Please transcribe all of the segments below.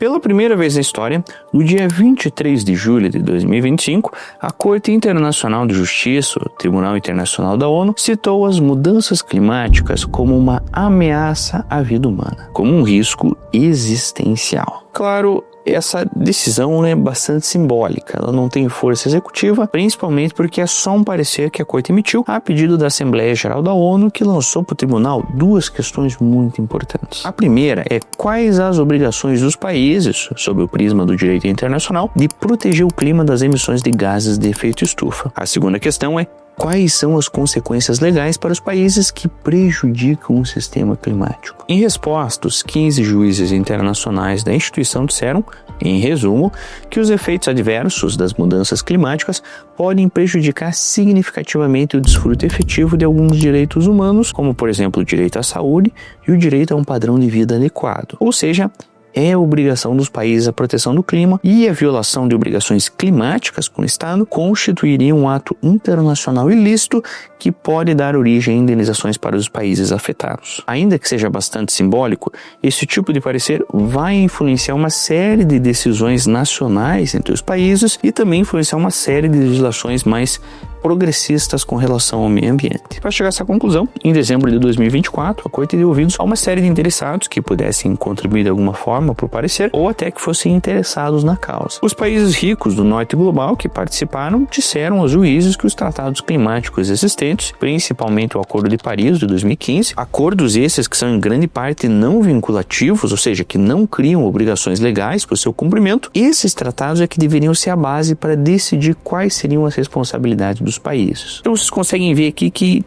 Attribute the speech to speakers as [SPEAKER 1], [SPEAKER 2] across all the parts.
[SPEAKER 1] Pela primeira vez na história, no dia 23 de julho de 2025, a Corte Internacional de Justiça, o Tribunal Internacional da ONU, citou as mudanças climáticas como uma ameaça à vida humana, como um risco existencial. Claro, essa decisão é bastante simbólica, ela não tem força executiva, principalmente porque é só um parecer que a Corte emitiu a pedido da Assembleia Geral da ONU, que lançou para o tribunal duas questões muito importantes. A primeira é quais as obrigações dos países, sob o prisma do direito internacional, de proteger o clima das emissões de gases de efeito estufa. A segunda questão é quais são as consequências legais para os países que prejudicam o sistema climático. Em resposta, os 15 juízes internacionais da instituição disseram, em resumo, que os efeitos adversos das mudanças climáticas podem prejudicar significativamente o desfrute efetivo de alguns direitos humanos, como, por exemplo, o direito à saúde e o direito a um padrão de vida adequado. Ou seja, é obrigação dos países a proteção do clima, e a violação de obrigações climáticas com o Estado constituiria um ato internacional ilícito que pode dar origem a indenizações para os países afetados. Ainda que seja bastante simbólico, esse tipo de parecer vai influenciar uma série de decisões nacionais entre os países e também influenciar uma série de legislações mais progressistas com relação ao meio ambiente. Para chegar a essa conclusão, em dezembro de 2024, a Corte deu ouvidos a uma série de interessados que pudessem contribuir de alguma forma para o parecer ou até que fossem interessados na causa. Os países ricos do norte global que participaram disseram aos juízes que os tratados climáticos existentes, principalmente o Acordo de Paris de 2015, acordos esses que são em grande parte não vinculativos, ou seja, que não criam obrigações legais para o seu cumprimento, esses tratados é que deveriam ser a base para decidir quais seriam as responsabilidades dos países. Então vocês conseguem ver aqui que,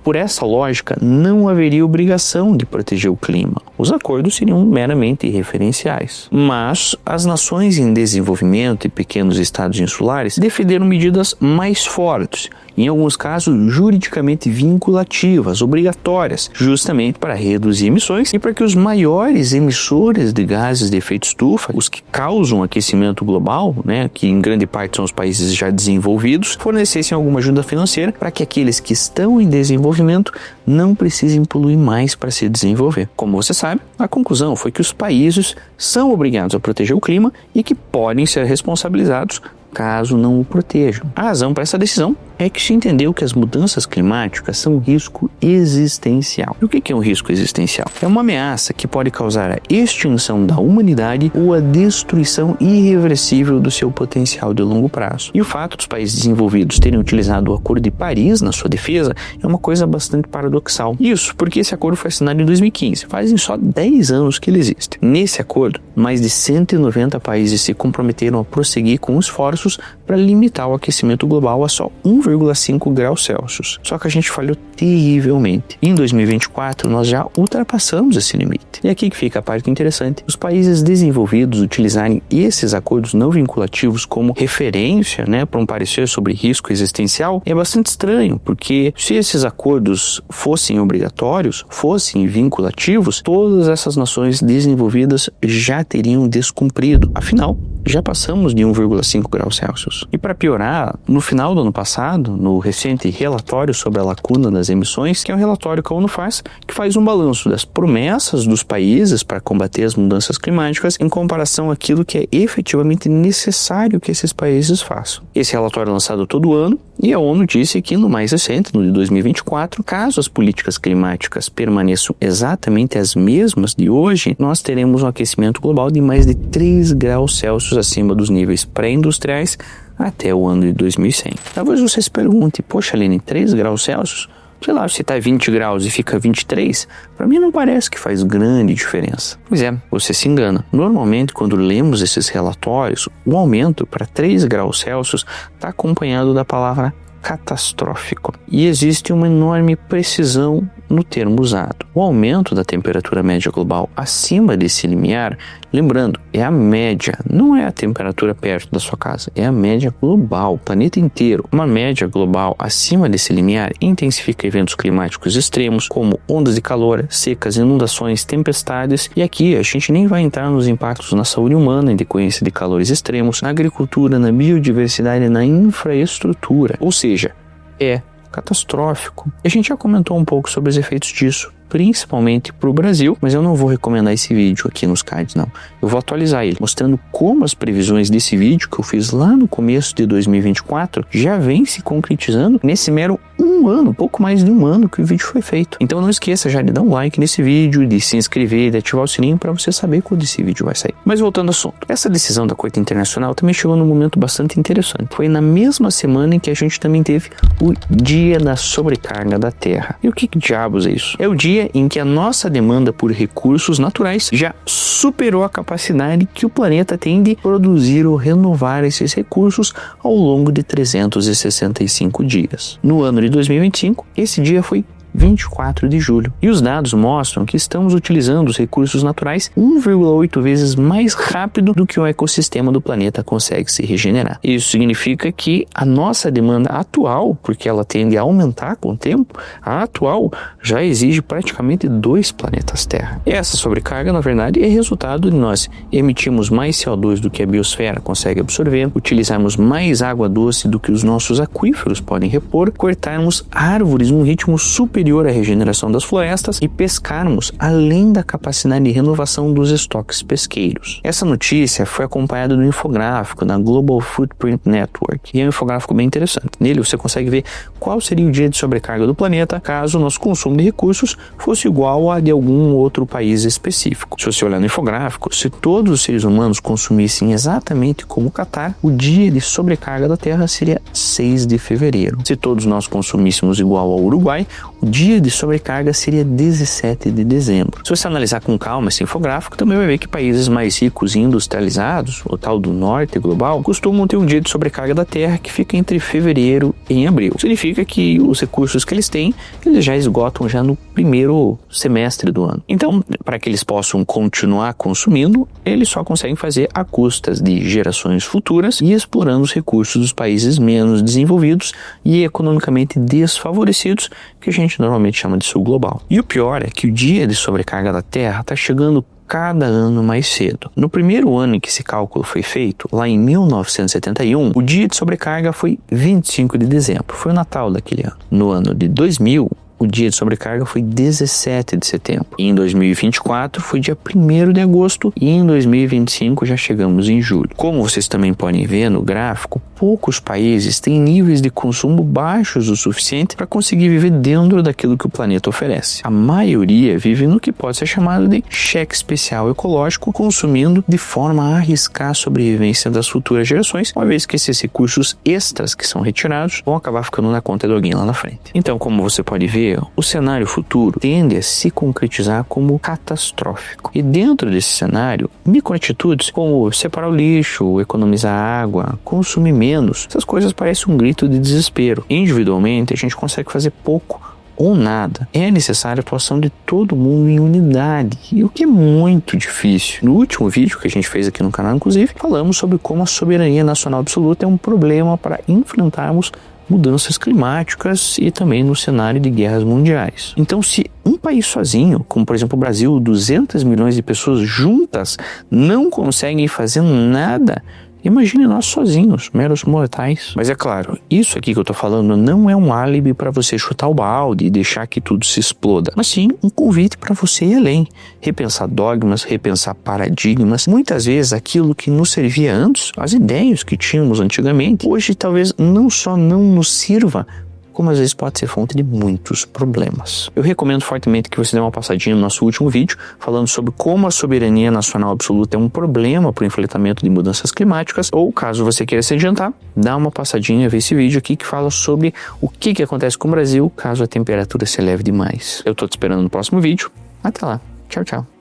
[SPEAKER 1] por essa lógica, não haveria obrigação de proteger o clima. Os acordos seriam meramente referenciais. Mas as nações em desenvolvimento e pequenos estados insulares defenderam medidas mais fortes, em alguns casos juridicamente vinculativas, obrigatórias, justamente para reduzir emissões e para que os maiores emissores de gases de efeito estufa, os que causam aquecimento global, que em grande parte são os países já desenvolvidos, fornecessem alguma ajuda financeira para que aqueles que estão em desenvolvimento não precisem poluir mais para se desenvolver. Como você sabe, a conclusão foi que os países são obrigados a proteger o clima e que podem ser responsabilizados caso não o protejam. A razão para essa decisão é que se entendeu que as mudanças climáticas são um risco existencial. E o que é um risco existencial? É uma ameaça que pode causar a extinção da humanidade ou a destruição irreversível do seu potencial de longo prazo. E o fato dos países desenvolvidos terem utilizado o Acordo de Paris na sua defesa é uma coisa bastante paradoxal. Isso porque esse acordo foi assinado em 2015, fazem só 10 anos que ele existe. Nesse acordo, mais de 190 países se comprometeram a prosseguir com esforços para limitar o aquecimento global a só 1,5 graus Celsius. Só que a gente falhou terrivelmente. Em 2024, nós já ultrapassamos esse limite. E aqui que fica a parte interessante. Os países desenvolvidos utilizarem esses acordos não vinculativos como referência, para um parecer sobre risco existencial é bastante estranho, porque se esses acordos fossem obrigatórios, fossem vinculativos, todas essas nações desenvolvidas já teriam descumprido. Afinal, já passamos de 1,5 graus Celsius. E para piorar, no final do ano passado, no recente relatório sobre a lacuna das emissões, que é um relatório que a ONU faz, que faz um balanço das promessas dos países para combater as mudanças climáticas em comparação àquilo que é efetivamente necessário que esses países façam. Esse relatório é lançado todo ano e a ONU disse que no mais recente, no de 2024, caso as políticas climáticas permaneçam exatamente as mesmas de hoje, nós teremos um aquecimento global de mais de 3 graus Celsius acima dos níveis pré-industriais até o ano de 2100. Talvez você se pergunte, poxa, Aline, 3 graus Celsius? Sei lá, se está 20 graus e fica 23, para mim não parece que faz grande diferença. Pois é, você se engana. Normalmente, quando lemos esses relatórios, o aumento para 3 graus Celsius está acompanhado da palavra catastrófico. E existe uma enorme precisão no termo usado. O aumento da temperatura média global acima desse limiar, lembrando, é a média, não é a temperatura perto da sua casa, é a média global, planeta inteiro. Uma média global acima desse limiar intensifica eventos climáticos extremos, como ondas de calor, secas, inundações, tempestades, e aqui a gente nem vai entrar nos impactos na saúde humana em decorrência de calores extremos, na agricultura, na biodiversidade, na infraestrutura. Ou seja, é catastrófico. E a gente já comentou um pouco sobre os efeitos disso principalmente para o Brasil, mas eu não vou recomendar esse vídeo aqui nos cards, não. Eu vou atualizar ele, mostrando como as previsões desse vídeo que eu fiz lá no começo de 2024 já vem se concretizando nesse mero um ano, pouco mais de um ano que o vídeo foi feito. Então não esqueça já de dar um like nesse vídeo, de se inscrever, de ativar o sininho para você saber quando esse vídeo vai sair. Mas voltando ao assunto, essa decisão da Corte Internacional também chegou num momento bastante interessante. Foi na mesma semana em que a gente também teve o Dia da Sobrecarga da Terra. E o que diabos é isso? É o dia em que a nossa demanda por recursos naturais já superou a capacidade que o planeta tem de produzir ou renovar esses recursos ao longo de 365 dias. No ano de 2025, esse dia foi 24 de julho. E os dados mostram que estamos utilizando os recursos naturais 1,8 vezes mais rápido do que o ecossistema do planeta consegue se regenerar. Isso significa que a nossa demanda atual, porque ela tende a aumentar com o tempo, a atual já exige praticamente 2 planetas Terra. E essa sobrecarga, na verdade, é resultado de nós emitirmos mais CO2 do que a biosfera consegue absorver, utilizarmos mais água doce do que os nossos aquíferos podem repor, cortarmos árvores num ritmo superior à regeneração das florestas e pescarmos além da capacidade de renovação dos estoques pesqueiros. Essa notícia foi acompanhada do infográfico da Global Footprint Network, e é um infográfico bem interessante. Nele você consegue ver qual seria o dia de sobrecarga do planeta caso o nosso consumo de recursos fosse igual a de algum outro país específico. Se você olhar no infográfico, se todos os seres humanos consumissem exatamente como o Catar, o dia de sobrecarga da Terra seria 6 de fevereiro. Se todos nós consumíssemos igual ao Uruguai, o dia de sobrecarga seria 17 de dezembro. Se você analisar com calma esse infográfico, também vai ver que países mais ricos e industrializados, o tal do norte global, costumam ter um dia de sobrecarga da Terra que fica entre fevereiro e abril. Significa que os recursos que eles têm, eles já esgotam já no primeiro semestre do ano. Então, para que eles possam continuar consumindo, eles só conseguem fazer a custas de gerações futuras e explorando os recursos dos países menos desenvolvidos e economicamente desfavorecidos, que a gente normalmente chama de sul global. E o pior é que o dia de sobrecarga da Terra está chegando cada ano mais cedo. No primeiro ano em que esse cálculo foi feito, lá em 1971, o dia de sobrecarga foi 25 de dezembro, foi o Natal daquele ano. No ano de 2000, o dia de sobrecarga foi 17 de setembro. E em 2024 foi dia 1º de agosto e em 2025 já chegamos em julho. Como vocês também podem ver no gráfico, poucos países têm níveis de consumo baixos o suficiente para conseguir viver dentro daquilo que o planeta oferece. A maioria vive no que pode ser chamado de cheque especial ecológico, consumindo de forma a arriscar a sobrevivência das futuras gerações, uma vez que esses recursos extras que são retirados vão acabar ficando na conta de alguém lá na frente. Então, como você pode ver, o cenário futuro tende a se concretizar como catastrófico. E dentro desse cenário, microatitudes como separar o lixo, economizar água, consumir menos, essas coisas parecem um grito de desespero. Individualmente, a gente consegue fazer pouco ou nada. É necessária a atuação de todo mundo em unidade, e o que é muito difícil. No último vídeo que a gente fez aqui no canal, inclusive, falamos sobre como a soberania nacional absoluta é um problema para enfrentarmos mudanças climáticas e também no cenário de guerras mundiais. Então, se um país sozinho, como por exemplo o Brasil, 200 milhões de pessoas juntas, não conseguem fazer nada, imagine nós sozinhos, meros mortais. Mas é claro, isso aqui que eu tô falando não é um álibi para você chutar o balde e deixar que tudo se exploda, mas sim um convite para você ir além, repensar dogmas, repensar paradigmas. Muitas vezes aquilo que nos servia antes, as ideias que tínhamos antigamente, hoje talvez não só não nos sirva, como às vezes pode ser fonte de muitos problemas. Eu recomendo fortemente que você dê uma passadinha no nosso último vídeo, falando sobre como a soberania nacional absoluta é um problema para o enfrentamento de mudanças climáticas, ou caso você queira se adiantar, dá uma passadinha, vê esse vídeo aqui que fala sobre o que acontece com o Brasil caso a temperatura se eleve demais. Eu tô te esperando no próximo vídeo. Até lá. Tchau, tchau.